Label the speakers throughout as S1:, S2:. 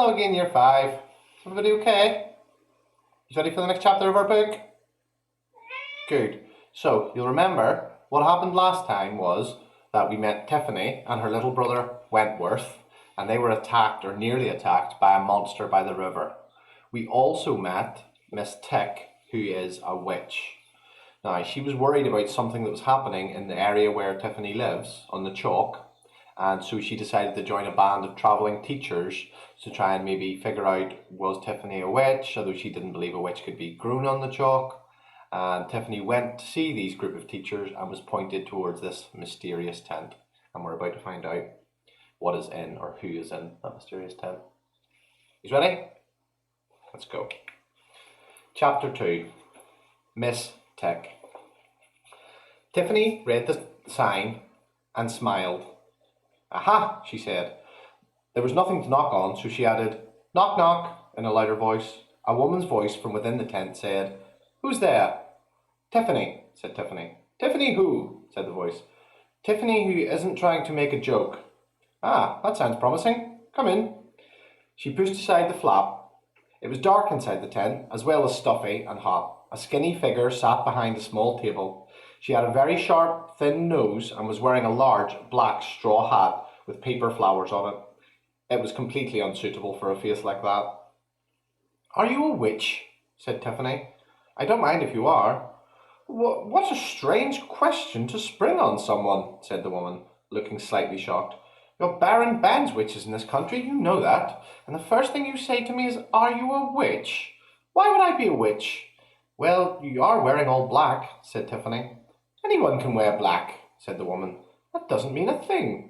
S1: Hello again, Year 5. Everybody okay? You ready for the next chapter of our book? Good. So, you'll remember what happened last time was that we met Tiffany and her little brother Wentworth, and they were attacked, or nearly attacked, by a monster by the river. We also met Miss Tick, who is a witch. Now, she was worried about something that was happening in the area where Tiffany lives, on the chalk, and so she decided to join a band of travelling teachers to try and maybe figure out, was Tiffany a witch, although she didn't believe a witch could be grown on the chalk. And Tiffany went to see these group of teachers and was pointed towards this mysterious tent. And we're about to find out what is in, or who is in, that mysterious tent. You ready? Let's go. Chapter 2. Miss Tick. Tiffany read the sign and smiled. Aha, she said. There was nothing to knock on, so she added, knock, knock, in a louder voice. A woman's voice from within the tent said, who's there? Tiffany, said Tiffany. Tiffany who? Said the voice. Tiffany who isn't trying to make a joke. Ah, that sounds promising. Come in. She pushed aside the flap. It was dark inside the tent, as well as stuffy and hot. A skinny figure sat behind a small table. She had a very sharp, thin nose and was wearing a large, black straw hat with paper flowers on it. It was completely unsuitable for a face like that. Are you a witch? Said Tiffany. I don't mind if you are. What a strange question to spring on someone, said the woman, looking slightly shocked. Your Baron bans witches in this country, you know that. And the first thing you say to me is, are you a witch? Why would I be a witch? Well, you are wearing all black, said Tiffany. Anyone can wear black, said the woman. That doesn't mean a thing.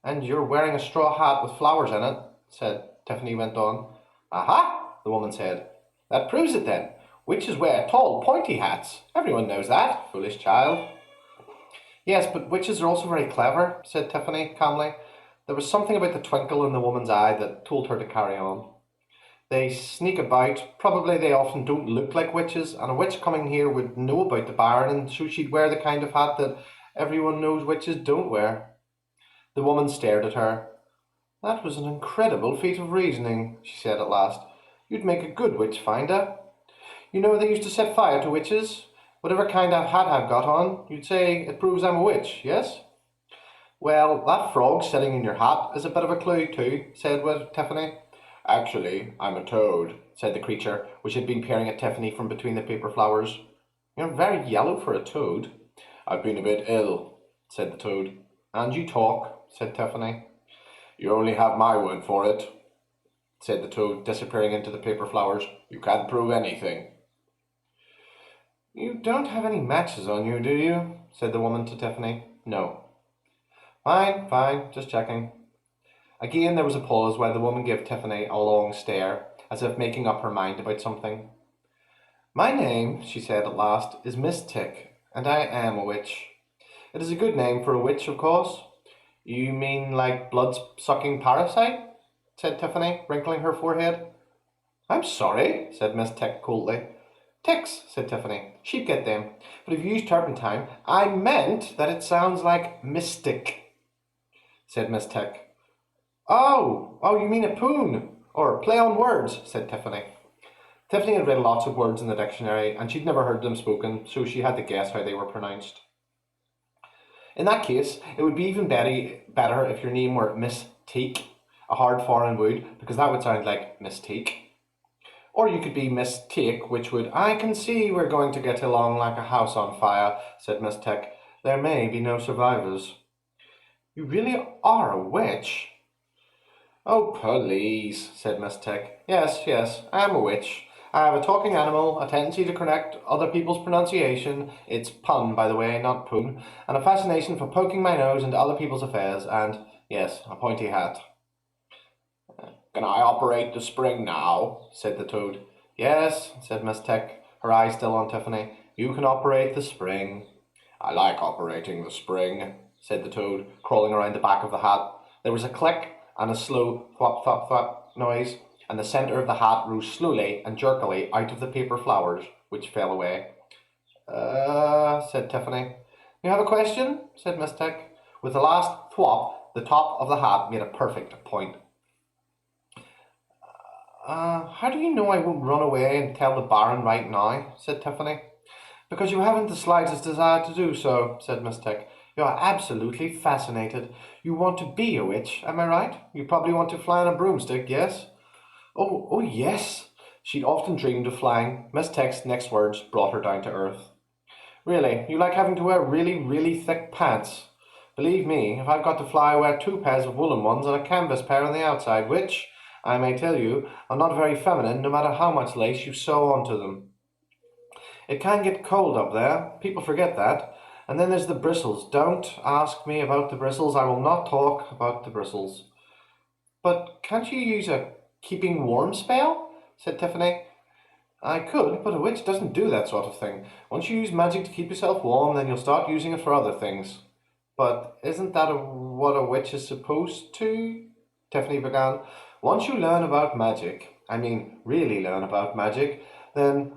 S1: And you're wearing a straw hat with flowers in it, said Tiffany went on. Aha, the woman said. That proves it then. Witches wear tall, pointy hats. Everyone knows that, foolish child. Yes, but witches are also very clever, said Tiffany calmly. There was something about the twinkle in the woman's eye that told her to carry on. They sneak about. Probably they often don't look like witches, and a witch coming here would know about the Baron, and so she'd wear the kind of hat that everyone knows witches don't wear. The woman stared at her. That was an incredible feat of reasoning, she said at last. You'd make a good witch finder. You know they used to set fire to witches. Whatever kind of hat I've got on, you'd say it proves I'm a witch, yes? Well, that frog sitting in your hat is a bit of a clue too, said Tiffany. Actually, I'm a toad, said the creature, which had been peering at Tiffany from between the paper flowers. You're very yellow for a toad. I've been a bit ill, said the toad. And you talk, said Tiffany. You only have my word for it, said the toad, disappearing into the paper flowers. You can't prove anything. You don't have any matches on you, do you? Said the woman to Tiffany. No. Fine, just checking. Again there was a pause while the woman gave Tiffany a long stare, as if making up her mind about something. My name, she said at last, is Miss Tick, and I am a witch. It is a good name for a witch, of course. You mean like blood-sucking parasite? Said Tiffany, wrinkling her forehead. I'm sorry, said Miss Tick coldly. Ticks, said Tiffany. She'd get them. But if you use turpentine, I meant that it sounds like mystic, said Miss Tick. Oh, you mean a poon, or play on words, said Tiffany. Tiffany had read lots of words in the dictionary, and she'd never heard them spoken, so she had to guess how they were pronounced. In that case, it would be even better if your name were Miss Teak, a hard foreign word, because that would sound like Mystique. Or you could be Miss Take, which would, I can see we're going to get along like a house on fire, said Miss Tick. There may be no survivors. You really are a witch? Oh, please, said Miss Tick. Yes, I am a witch. I have a talking animal, a tendency to correct other people's pronunciation, it's pun, by the way, not poon, and a fascination for poking my nose into other people's affairs, and, yes, a pointy hat. Can I operate the spring now? Said the toad. Yes, said Miss Tick, her eyes still on Tiffany. You can operate the spring. I like operating the spring, said the toad, crawling around the back of the hat. There was a click and a slow thwap thwap thwap noise, and the centre of the hat rose slowly and jerkily out of the paper flowers, which fell away. Said Tiffany. You have a question? Said Miss Tick. With the last thwop, the top of the hat made a perfect point. How do you know I won't run away and tell the Baron right now? Said Tiffany. Because you haven't the slightest desire to do so, said Miss Tick. You are absolutely fascinated. You want to be a witch, am I right? You probably want to fly on a broomstick, yes? Oh, yes. She'd often dreamed of flying. Miss Tick's next words brought her down to earth. Really, you like having to wear really, really thick pants? Believe me, if I've got to fly, I wear two pairs of woolen ones and a canvas pair on the outside, which, I may tell you, are not very feminine no matter how much lace you sew onto them. It can get cold up there. People forget that. And then there's the bristles. Don't ask me about the bristles. I will not talk about the bristles. But can't you use a keeping warm spell? Said Tiffany. I could, but a witch doesn't do that sort of thing. Once you use magic to keep yourself warm, then you'll start using it for other things. But isn't that what a witch is supposed to? Tiffany began. Once you learn about magic, I mean really learn about magic, then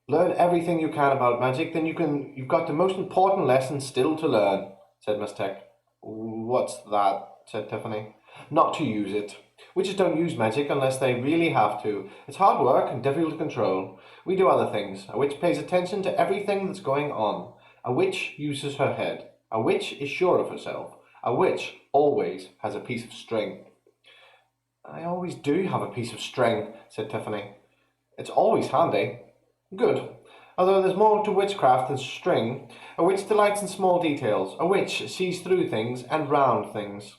S1: learn everything you can about magic, then you've got the most important lesson still to learn, said Miss Tick. What's that? Said Tiffany. Not to use it. Witches don't use magic unless they really have to. It's hard work and difficult to control. We do other things. A witch pays attention to everything that's going on. A witch uses her head. A witch is sure of herself. A witch always has a piece of string. I always do have a piece of string, said Tiffany. It's always handy. Good. Although there's more to witchcraft than string, a witch delights in small details. A witch sees through things and round things.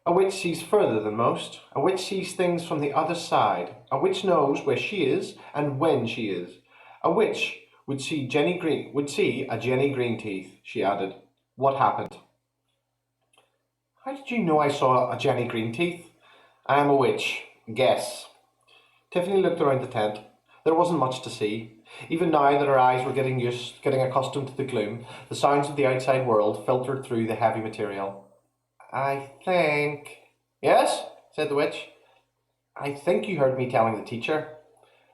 S1: A witch sees further than most. A witch sees things from the other side. A witch knows where she is and when she is. A witch would see a Jenny Greenteeth, she added. What happened? How did you know I saw a Jenny Greenteeth? I am a witch. Guess. Tiffany looked around the tent. There wasn't much to see. Even now that her eyes were getting accustomed to the gloom, the sounds of the outside world filtered through the heavy material. I think... Yes, said the witch. I think you heard me telling the teacher.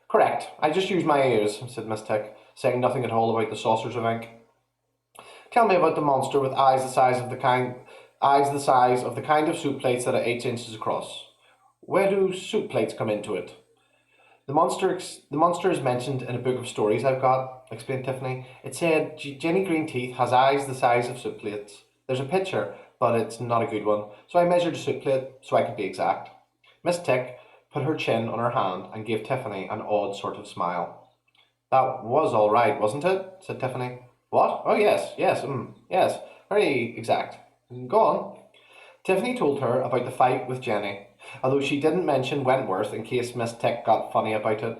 S1: Correct. I just used my ears, said Miss Tick, saying nothing at all about the saucers of ink. Tell me about the monster with eyes the size of the kind of soup plates that are 8 inches across. Where do soup plates come into it? The monster is mentioned in a book of stories I've got, explained Tiffany. It said Jenny Greenteeth has eyes the size of soup plates. There's a picture, but it's not a good one, so I measured a soup plate so I could be exact. Miss Tick put her chin on her hand and gave Tiffany an odd sort of smile. That was all right, wasn't it? Said Tiffany. What? Oh, yes, very exact. Go on. Tiffany told her about the fight with Jenny, although she didn't mention Wentworth in case Miss Tick got funny about it.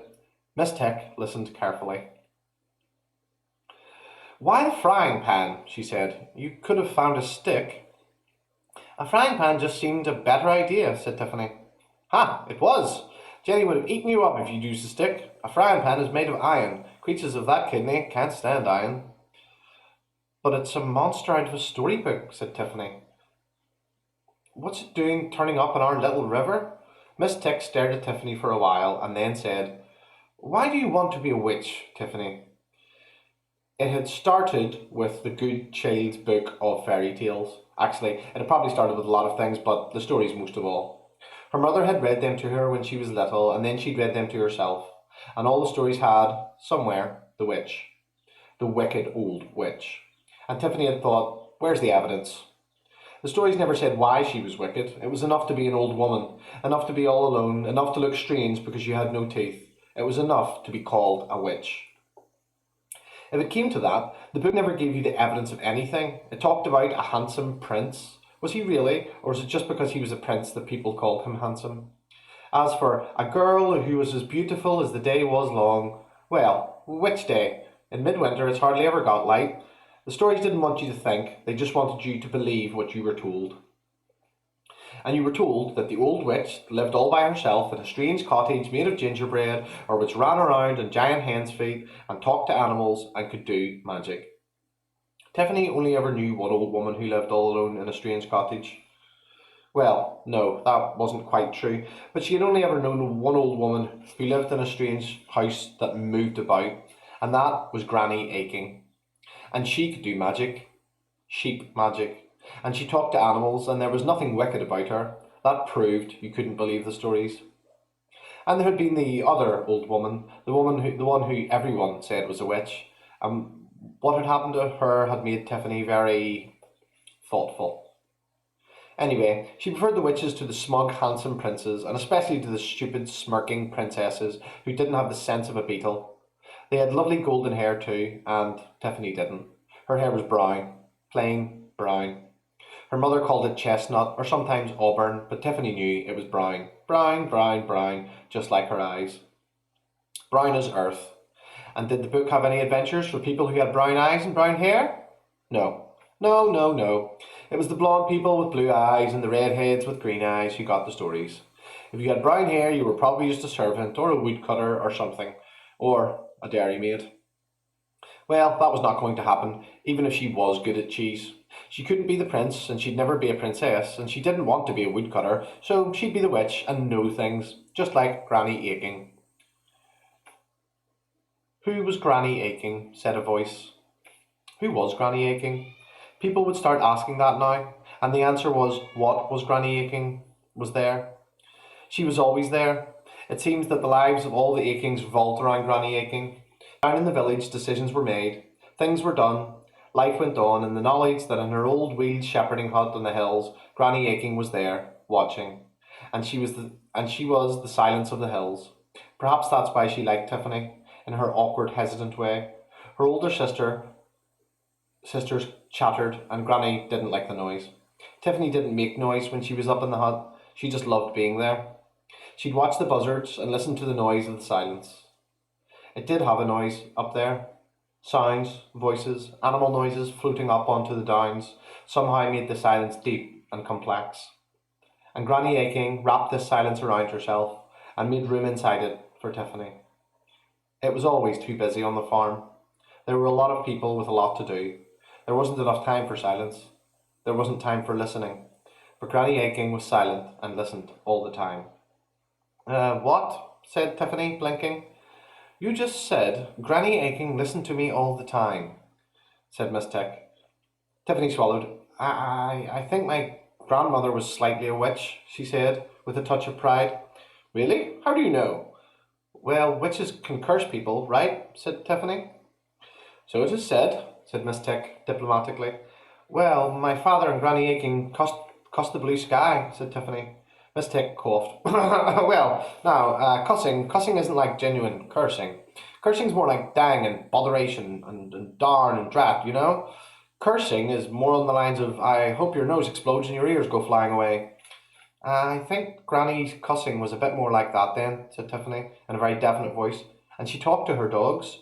S1: Miss Tick listened carefully. Why the frying pan? She said. You could have found a stick. A frying pan just seemed a better idea, said Tiffany. Ha, it was. Jenny would have eaten you up if you'd used a stick. A frying pan is made of iron. Creatures of that kidney can't stand iron. But it's a monster out of a storybook, said Tiffany. What's it doing turning up in our little river? Miss Tick stared at Tiffany for a while and then said, Why do you want to be a witch, Tiffany? It had started with the Good Child's Book of Fairy Tales. Actually, it had probably started with a lot of things, but the stories most of all. Her mother had read them to her when she was little, and then she'd read them to herself. And all the stories had, somewhere, the witch. The wicked old witch. And Tiffany had thought, where's the evidence? The stories never said why she was wicked. It was enough to be an old woman, enough to be all alone, enough to look strange because she had no teeth. It was enough to be called a witch. If it came to that, the book never gave you the evidence of anything. It talked about a handsome prince. Was he really, or was it just because he was a prince that people called him handsome? As for a girl who was as beautiful as the day was long, well, which day? In midwinter it's hardly ever got light. The stories didn't want you to think, they just wanted you to believe what you were told. And you were told that the old witch lived all by herself in a strange cottage made of gingerbread, or which ran around on giant hen's feet and talked to animals and could do magic. Tiffany only ever knew one old woman who lived all alone in a strange cottage. Well, no, that wasn't quite true, but she had only ever known one old woman who lived in a strange house that moved about, and that was Granny Aching. And she could do magic, sheep magic, and she talked to animals, and there was nothing wicked about her. That proved you couldn't believe the stories. And there had been the other old woman, the one who everyone said was a witch. And what had happened to her had made Tiffany very thoughtful. Anyway, she preferred the witches to the smug, handsome princes, and especially to the stupid, smirking princesses who didn't have the sense of a beetle. They had lovely golden hair too, and Tiffany didn't. Her hair was brown, plain brown. Her mother called it chestnut or sometimes auburn, but Tiffany knew it was brown. Brown, brown, brown, just like her eyes. Brown as earth. And did the book have any adventures for people who had brown eyes and brown hair? No. No, no, no. It was the blonde people with blue eyes and the redheads with green eyes who got the stories. If you had brown hair, you were probably just a servant or a woodcutter or something, or a dairymaid. Well, that was not going to happen, even if she was good at cheese. She couldn't be the prince, and she'd never be a princess, and she didn't want to be a woodcutter, so she'd be the witch and know things, just like Granny Aching. Who was Granny Aching? Said a voice. Who was Granny Aching? People would start asking that now, and the answer was, what was Granny Aching? Was there? She was always there. It seems that the lives of all the Achings revolved around Granny Aching. Down in the village, decisions were made, things were done, life went on, and the knowledge that in her old wheeled shepherding hut on the hills, Granny Aching was there, watching, and she was the silence of the hills. Perhaps that's why she liked Tiffany, in her awkward, hesitant way. Her older sisters chattered, and Granny didn't like the noise. Tiffany didn't make noise when she was up in the hut. She just loved being there. She'd watch the buzzards and listen to the noise of the silence. It did have a noise up there. Sounds, voices, animal noises floating up onto the downs somehow made the silence deep and complex. And Granny Aching wrapped this silence around herself and made room inside it for Tiffany. It was always too busy on the farm. There were a lot of people with a lot to do. There wasn't enough time for silence. There wasn't time for listening. But Granny Aching was silent and listened all the time. What? Said Tiffany, blinking. You just said Granny Aching listened to me all the time, said Miss Tick. Tiffany swallowed. I think my grandmother was slightly a witch, she said, with a touch of pride. Really? How do you know? Well, witches can curse people, right? Said Tiffany. So it is said Miss Tick diplomatically. Well, my father and Granny Aching cussed the blue sky, said Tiffany. Miss Tick coughed. Well, now, cussing isn't like genuine cursing. Cursing's more like dang and botheration and darn and drat, you know? Cursing is more on the lines of, I hope your nose explodes and your ears go flying away. I think Granny's cussing was a bit more like that then, said Tiffany, in a very definite voice. And she talked to her dogs.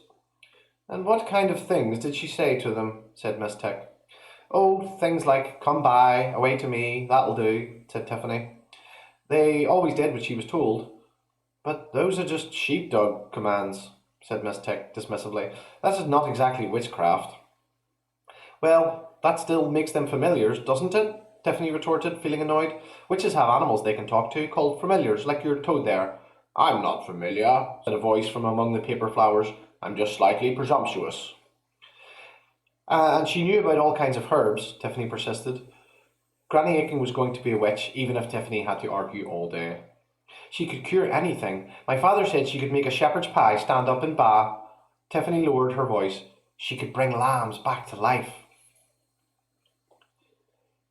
S1: And what kind of things did she say to them? Said Miss Tick. Oh, things like, come by, away to me, that'll do, said Tiffany. They always did what she was told. But those are just sheepdog commands, said Miss Tick dismissively. That is not exactly witchcraft. Well, that still makes them familiars, doesn't it? Tiffany retorted, feeling annoyed. Witches have animals they can talk to, called familiars, like your toad there. I'm not familiar, said a voice from among the paper flowers. I'm just slightly presumptuous. And she knew about all kinds of herbs, Tiffany persisted. Granny Aching was going to be a witch, even if Tiffany had to argue all day. She could cure anything. My father said she could make a shepherd's pie stand up in Ba. Tiffany lowered her voice. She could bring lambs back to life.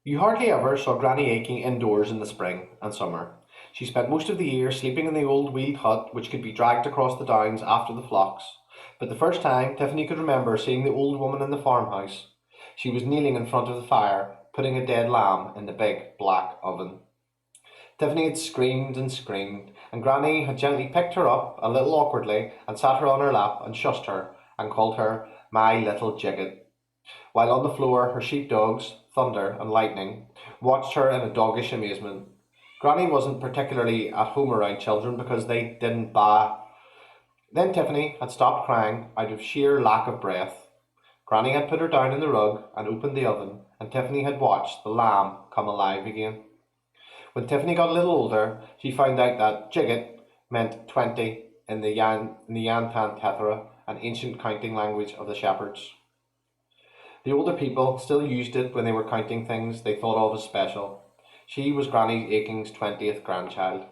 S1: You hardly ever saw Granny Aching indoors in the spring and summer. She spent most of the year sleeping in the old wheeled hut which could be dragged across the downs after the flocks. But the first time Tiffany could remember seeing the old woman in the farmhouse, she was kneeling in front of the fire, putting a dead lamb in the big black oven. Tiffany had screamed and screamed, and Granny had gently picked her up a little awkwardly and sat her on her lap and shushed her and called her my little jigget, while on the floor her sheepdogs, Thunder and Lightning, watched her in a doggish amazement. Granny wasn't particularly at home around children because they didn't baa. Then Tiffany had stopped crying out of sheer lack of breath. Granny had put her down in the rug and opened the oven, and Tiffany had watched the lamb come alive again. When Tiffany got a little older, she found out that Jigget meant 20 in the Yantan Tethera, an ancient counting language of the shepherds. The older people still used it when they were counting things they thought of as special. She was Granny Aching's 20th grandchild.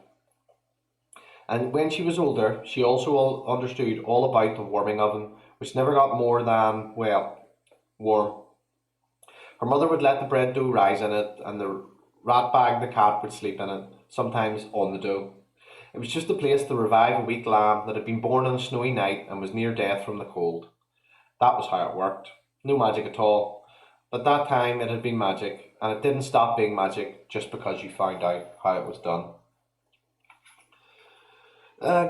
S1: And when she was older, she also understood all about the warming oven, which never got more than, well, warm. Her mother would let the bread dough rise in it, and the rat bag the cat would sleep in it, sometimes on the dough. It was just a place to revive a weak lamb that had been born on a snowy night and was near death from the cold. That was how it worked. No magic at all. But that time it had been magic, and it didn't stop being magic just because you found out how it was done.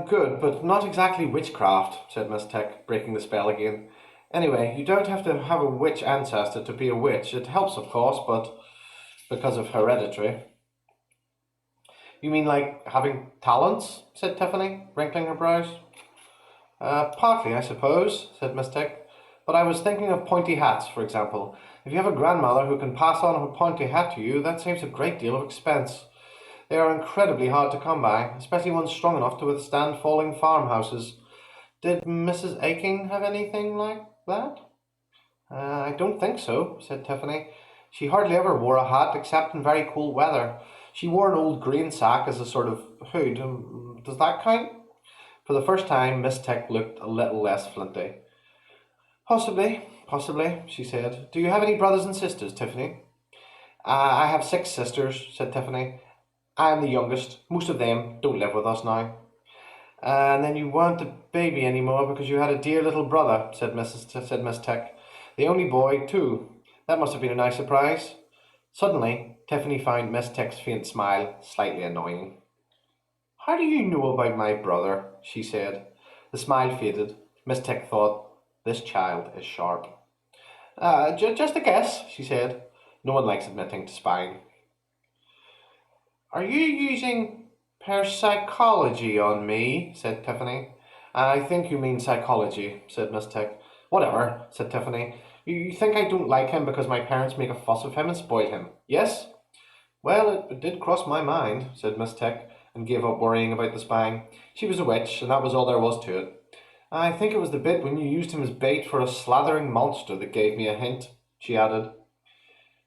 S1: Good, but not exactly witchcraft, said Miss Tick, breaking the spell again. Anyway, you don't have to have a witch ancestor to be a witch. It helps, of course, but because of hereditary. You mean like having talents? Said Tiffany, wrinkling her brows. Partly, I suppose, said Miss Tick. But I was thinking of pointy hats, for example. If you have a grandmother who can pass on her pointy hat to you, that saves a great deal of expense. They are incredibly hard to come by, especially ones strong enough to withstand falling farmhouses. Did Mrs. Aking have anything like that? I don't think so, said Tiffany. She hardly ever wore a hat except in very cool weather. She wore an old grain sack as a sort of hood. Does that count? For the first time, Miss Tick looked a little less flinty. Possibly, she said. Do you have any brothers and sisters, Tiffany? I have 6 sisters, said Tiffany. I am the youngest. Most of them don't live with us now. And then you weren't a baby anymore because you had a dear little brother, said Miss Tick. The only boy, too. That must have been a nice surprise. Suddenly, Tiffany found Miss Tick's faint smile slightly annoying. How do you know about my brother? She said. The smile faded. Miss Tick thought, this child is sharp. Just a guess, she said. No one likes admitting to spying. Are you using parapsychology on me? Said Tiffany. I think you mean psychology, said Miss Tick. Whatever, said Tiffany. You think I don't like him because my parents make a fuss of him and spoil him? Yes? Well, it did cross my mind, said Miss Tick, and gave up worrying about the spying. She was a witch, and that was all there was to it. I think it was the bit when you used him as bait for a slathering monster that gave me a hint, she added.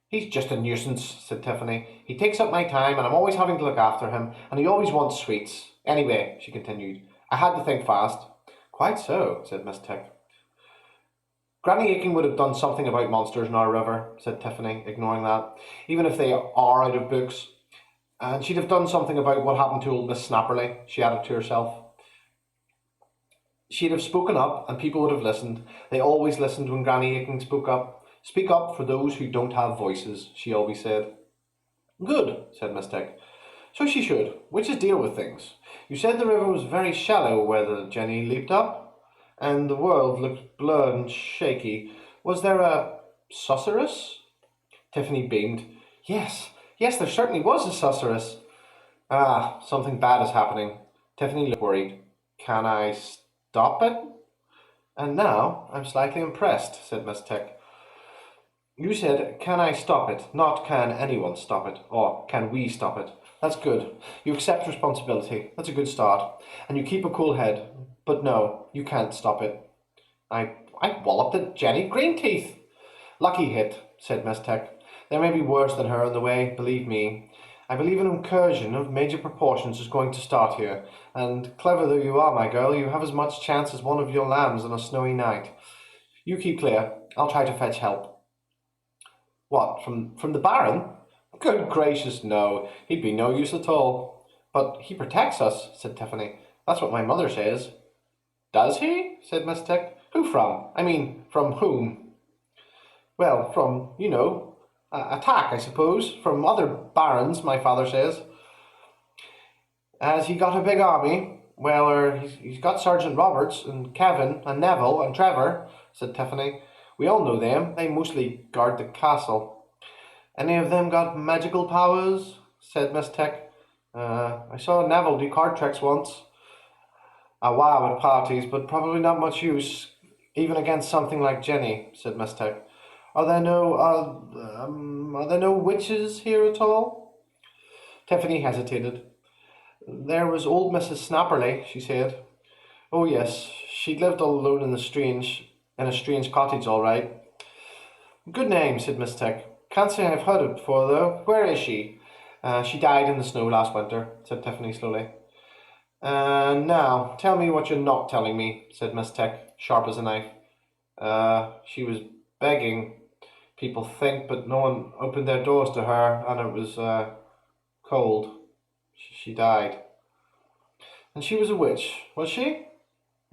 S1: He's just a nuisance, said Tiffany. He takes up my time, and I'm always having to look after him, and he always wants sweets. Anyway, she continued, I had to think fast. Quite so, said Miss Tick. Granny Aiken would have done something about monsters in our river, said Tiffany, ignoring that, even if they are out of books. And she'd have done something about what happened to old Miss Snapperly, she added to herself. She'd have spoken up, and people would have listened. They always listened when Granny Aiken spoke up. Speak up for those who don't have voices, she always said. Good, said Miss Tick. So she should. Witches deal with things. You said the river was very shallow where the Jenny leaped up, and the world looked blurred and shaky. Was there a susurrus? Tiffany beamed. Yes, there certainly was a susurrus. Ah, something bad is happening. Tiffany looked worried. Can I stop it? And now I'm slightly impressed, said Miss Tick. You said, can I stop it, not can anyone stop it, or can we stop it. That's good. You accept responsibility. That's a good start. And you keep a cool head. But no, you can't stop it. I walloped at Jenny Greenteeth. Lucky hit, said Miss Tick. There may be worse than her on the way, believe me. I believe an incursion of major proportions is going to start here, and clever though you are, my girl, you have as much chance as one of your lambs on a snowy night. You keep clear. I'll try to fetch help. What, from the Baron? Good gracious, no. He'd be no use at all. But he protects us, said Tiffany. That's what my mother says. Does he? Said Miss Tick. Who from? I mean, from whom? Well, from, attack, I suppose. From other barons, my father says. Has he got a big army? Well, he's got Sergeant Roberts, and Kevin, and Neville, and Trevor, said Tiffany. We all know them. They mostly guard the castle. Any of them got magical powers? Said Miss Tick. I saw Neville do card tricks once. A wow at parties, but probably not much use, even against something like Jenny, said Miss Tick. Are there no witches here at all? Tiffany hesitated. There was old Mrs. Snapperly, she said. Oh yes, she'd lived all alone in a strange cottage, all right. Good name, said Miss Tick. Can't say I've heard it before, though. Where is she? She died in the snow last winter, said Tiffany slowly. Now, tell me what you're not telling me, said Miss Tick, sharp as a knife. She was begging, people think, but no one opened their doors to her, and it was, cold. She died. And she was a witch, was she?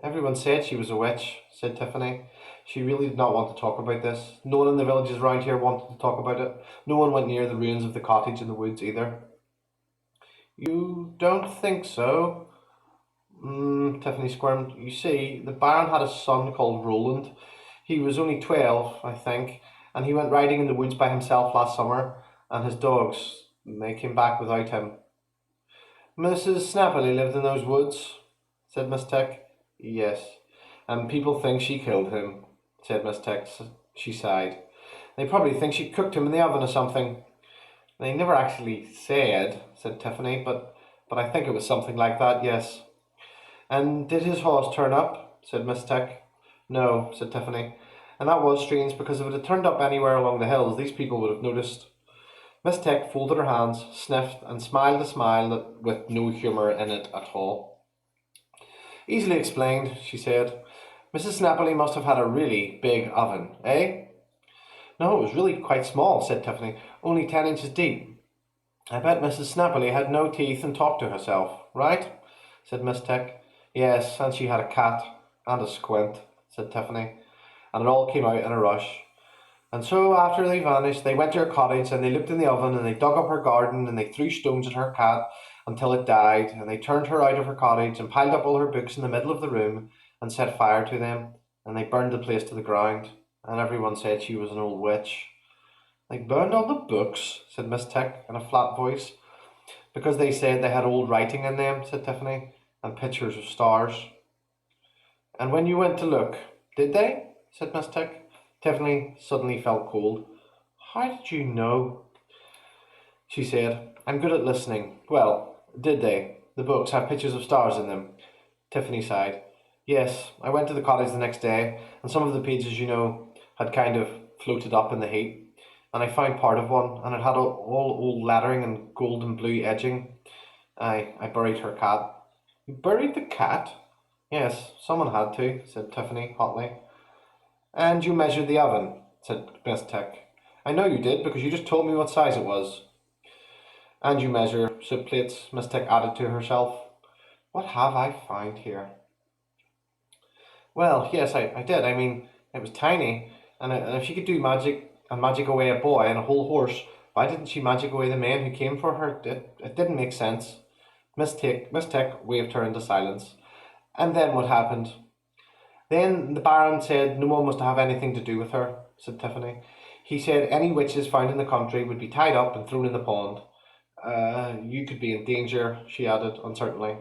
S1: Everyone said she was a witch, said Tiffany. She really did not want to talk about this. No one in the villages around here wanted to talk about it. No one went near the ruins of the cottage in the woods either. You don't think so? Tiffany squirmed. You see, the Baron had a son called Roland. He was only 12, I think, and he went riding in the woods by himself last summer, and his dogs, they came back without him. Mrs. Snappily lived in those woods, said Miss Tick. Yes, and people think she killed him, said Miss Tick. She sighed. They probably think she cooked him in the oven or something. They never actually said Tiffany, but I think it was something like that, yes. And did his horse turn up? Said Miss Tick. No, said Tiffany. And that was strange, because if it had turned up anywhere along the hills, these people would have noticed. Miss Tick folded her hands, sniffed, and smiled a smile with no humour in it at all. Easily explained, she said. Mrs. Snappily must have had a really big oven, eh? No, it was really quite small, said Tiffany. Only 10 inches deep. I bet Mrs. Snappily had no teeth and talked to herself, right? Said Miss Tick. Yes, and she had a cat and a squint, said Tiffany. And it all came out in a rush. And so after they vanished, they went to her cottage, and they looked in the oven, and they dug up her garden, and they threw stones at her cat until it died, and they turned her out of her cottage, and piled up all her books in the middle of the room, and set fire to them, and they burned the place to the ground, and everyone said she was an old witch. They burned all the books, said Miss Tick in a flat voice. Because they said they had old writing in them, said Tiffany, and pictures of stars. And when you went to look, did they? Said Miss Tick. Tiffany suddenly felt cold. How did you know? She said. I'm good at listening. Well, did they? The books have pictures of stars in them. Tiffany sighed. Yes, I went to the cottage the next day, and some of the pages, had kind of floated up in the heat. And I found part of one, and it had all old lettering and gold and blue edging. I buried her cat. You buried the cat? Yes, someone had to, said Tiffany hotly. And you measured the oven, said Miss Tick. I know you did, because you just told me what size it was. And you measure soup plates, Miss Tick added to herself. What have I found here? Well, yes, I did. I mean, it was tiny, and if she could do magic and magic away a boy and a whole horse, why didn't she magic away the men who came for her? It didn't make sense. Miss Tick waved her into silence. And then what happened? Then the Baron said no one was to have anything to do with her, said Tiffany. He said any witches found in the country would be tied up and thrown in the pond. You could be in danger, she added uncertainly.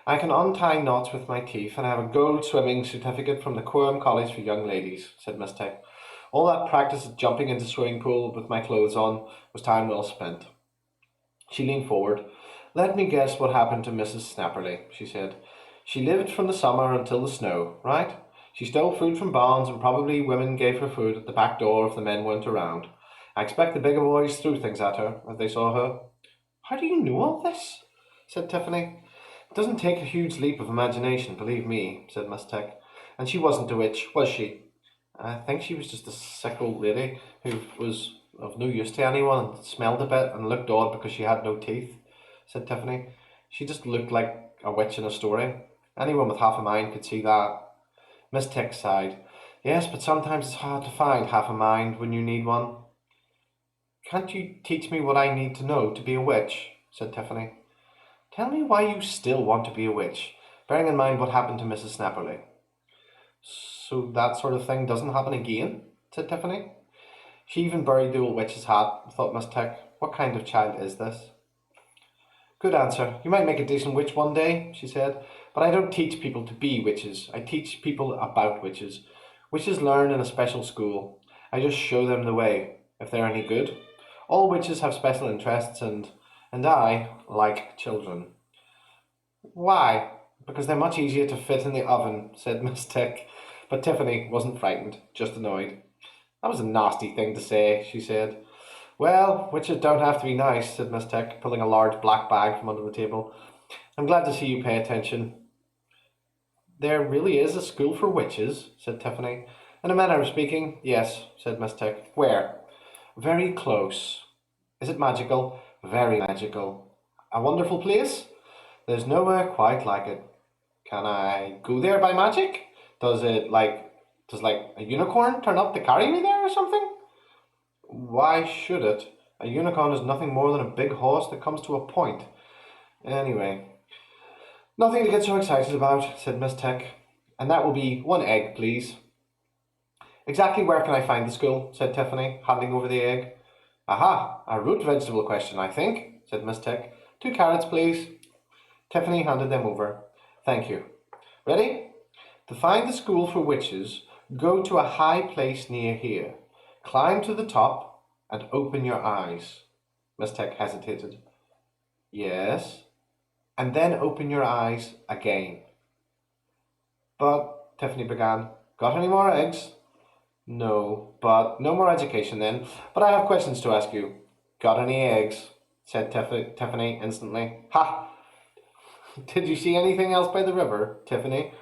S1: I can untie knots with my teeth, and I have a gold swimming certificate from the Quorum College for Young Ladies, said Miss Tick. All that practice of jumping into swimming pool with my clothes on was time well spent. She leaned forward. Let me guess what happened to Mrs. Snapperly, she said. She lived from the summer until the snow, right? She stole food from barns, and probably women gave her food at the back door if the men weren't around. I expect the bigger boys threw things at her as they saw her. How do you know all this? Said Tiffany. It doesn't take a huge leap of imagination, believe me, said Miss Tick. And she wasn't a witch, was she? I think she was just a sick old lady who was of no use to anyone and smelled a bit and looked odd because she had no teeth, said Tiffany. She just looked like a witch in a story. Anyone with half a mind could see that. Miss Tick sighed. Yes, but sometimes it's hard to find half a mind when you need one. Can't you teach me what I need to know to be a witch? Said Tiffany. Tell me why you still want to be a witch, bearing in mind what happened to Mrs. Snapperly. So that sort of thing doesn't happen again? Said Tiffany. She even buried the old witch's hat, thought Miss Tick. What kind of child is this? Good answer. You might make a decent witch one day, she said, but I don't teach people to be witches. I teach people about witches. Witches learn in a special school. I just show them the way, if they're any good. All witches have special interests, and I like children. Why? Because they're much easier to fit in the oven, said Miss Tick. But Tiffany wasn't frightened, just annoyed. That was a nasty thing to say, she said. Well, witches don't have to be nice, said Miss Tick, pulling a large black bag from under the table. I'm glad to see you pay attention. There really is a school for witches, said Tiffany. In a manner of speaking, yes, said Miss Tick. Where? Very close. Is it magical? Very magical. A wonderful place? There's nowhere quite like it. Can I go there by magic? Does it does a unicorn turn up to carry me there or something? Why should it? A unicorn is nothing more than a big horse that comes to a point. Anyway, nothing to get so excited about, said Miss Tick. And that will be one egg, please. Exactly where can I find the school? Said Tiffany, handing over the egg. Aha, a root vegetable question, I think, said Miss Tick. 2 carrots, please. Tiffany handed them over. Thank you. Ready? To find the school for witches, go to a high place near here. Climb to the top and open your eyes. Miss Tick hesitated. Yes. And then open your eyes again. But, Tiffany began, got any more eggs? No, but no more education then. But I have questions to ask you. Got any eggs? Said Tiffany instantly. Ha! Did you see anything else by the river, Tiffany?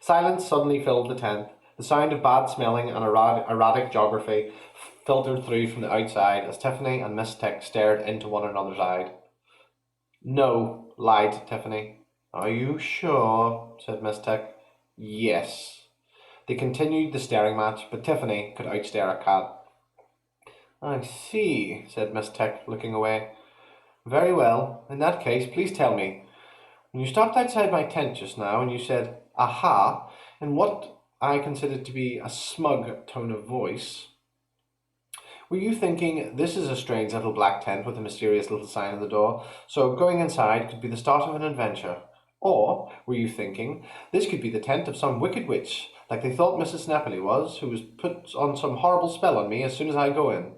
S1: Silence suddenly filled the tent. The sound of bad smelling and erratic geography filtered through from the outside as Tiffany and Miss Tick stared into one another's eyes. No, lied Tiffany. Are you sure? Said Miss Tick. Yes. They continued the staring match, but Tiffany could outstare a cat. I see, said Miss Tick, looking away. Very well. In that case, please tell me. When you stopped outside my tent just now and you said, aha, in what I considered to be a smug tone of voice, were you thinking, this is a strange little black tent with a mysterious little sign on the door, so going inside could be the start of an adventure? Or were you thinking, this could be the tent of some wicked witch, like they thought Mrs. Napoli was, who was put on some horrible spell on me as soon as I go in?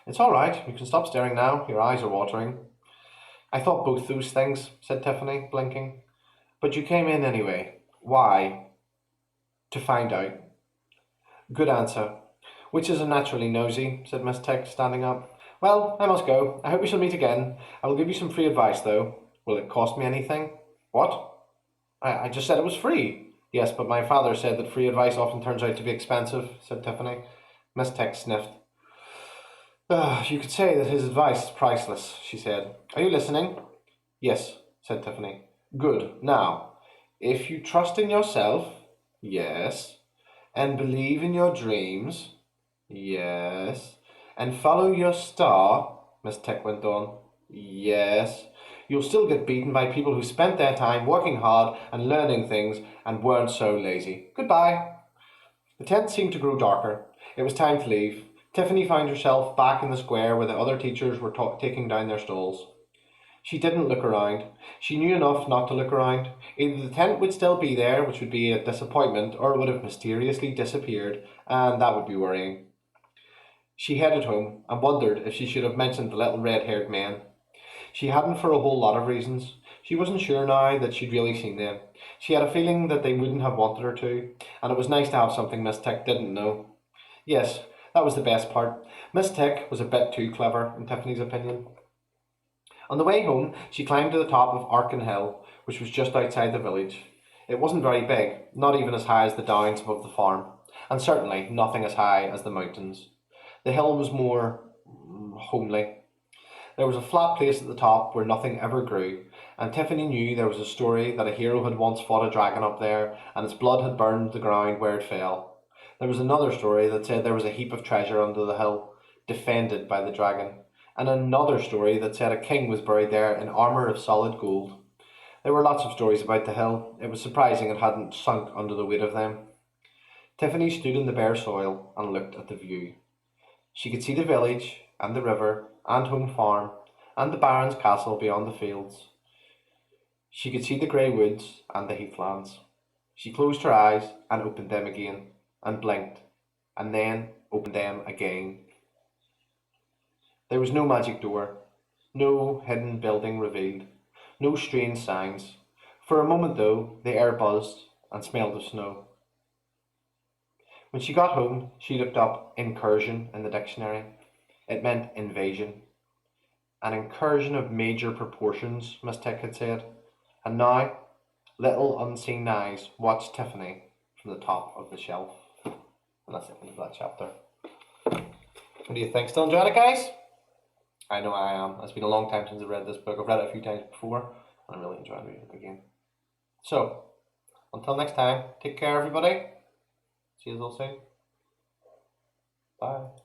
S1: It's all right, you can stop staring now, your eyes are watering. I thought both those things, said Tiffany, blinking. But you came in anyway. Why? To find out. Good answer. Witches are naturally nosy, said Miss Tick, standing up. Well, I must go. I hope we shall meet again. I will give you some free advice, though. Will it cost me anything? What? I just said it was free. Yes, but my father said that free advice often turns out to be expensive, said Tiffany. Miss Tick sniffed. You could say that his advice is priceless, she said. Are you listening? Yes, said Tiffany. Good. Now, if you trust in yourself, yes, and believe in your dreams, yes, and follow your star, Miss Tick went on, yes, you'll still get beaten by people who spent their time working hard and learning things and weren't so lazy. Goodbye. The tent seemed to grow darker. It was time to leave. Tiffany found herself back in the square where the other teachers were taking down their stalls. She didn't look around. She knew enough not to look around. Either the tent would still be there, which would be a disappointment, or it would have mysteriously disappeared, and that would be worrying. She headed home and wondered if she should have mentioned the little red-haired men. She hadn't for a whole lot of reasons. She wasn't sure now that she'd really seen them. She had a feeling that they wouldn't have wanted her to, and it was nice to have something Miss Tick didn't know. Yes, that was the best part. Miss Tick was a bit too clever, in Tiffany's opinion. On the way home, she climbed to the top of Arkin Hill, which was just outside the village. It wasn't very big, not even as high as the downs above the farm, and certainly nothing as high as the mountains. The hill was more homely. There was a flat place at the top where nothing ever grew, and Tiffany knew there was a story that a hero had once fought a dragon up there, and its blood had burned the ground where it fell. There was another story that said there was a heap of treasure under the hill, defended by the dragon, and another story that said a king was buried there in armour of solid gold. There were lots of stories about the hill. It was surprising it hadn't sunk under the weight of them. Tiffany stood in the bare soil and looked at the view. She could see the village, and the river, and home farm, and the Baron's castle beyond the fields. She could see the grey woods and the heathlands. She closed her eyes and opened them again, and blinked, and then opened them again. There was no magic door, no hidden building revealed, no strange signs. For a moment, though, the air buzzed and smelled of snow. When she got home, she looked up incursion in the dictionary. It meant invasion. An incursion of major proportions, Miss Tick had said. And now, little unseen eyes watch Tiffany from the top of the shelf. And that's the end of that chapter. What do you think? Still enjoying it, guys? I know I am. It's been a long time since I've read this book. I've read it a few times before, and I'm really enjoying reading it again. So, until next time, take care, everybody. See you all soon. Bye.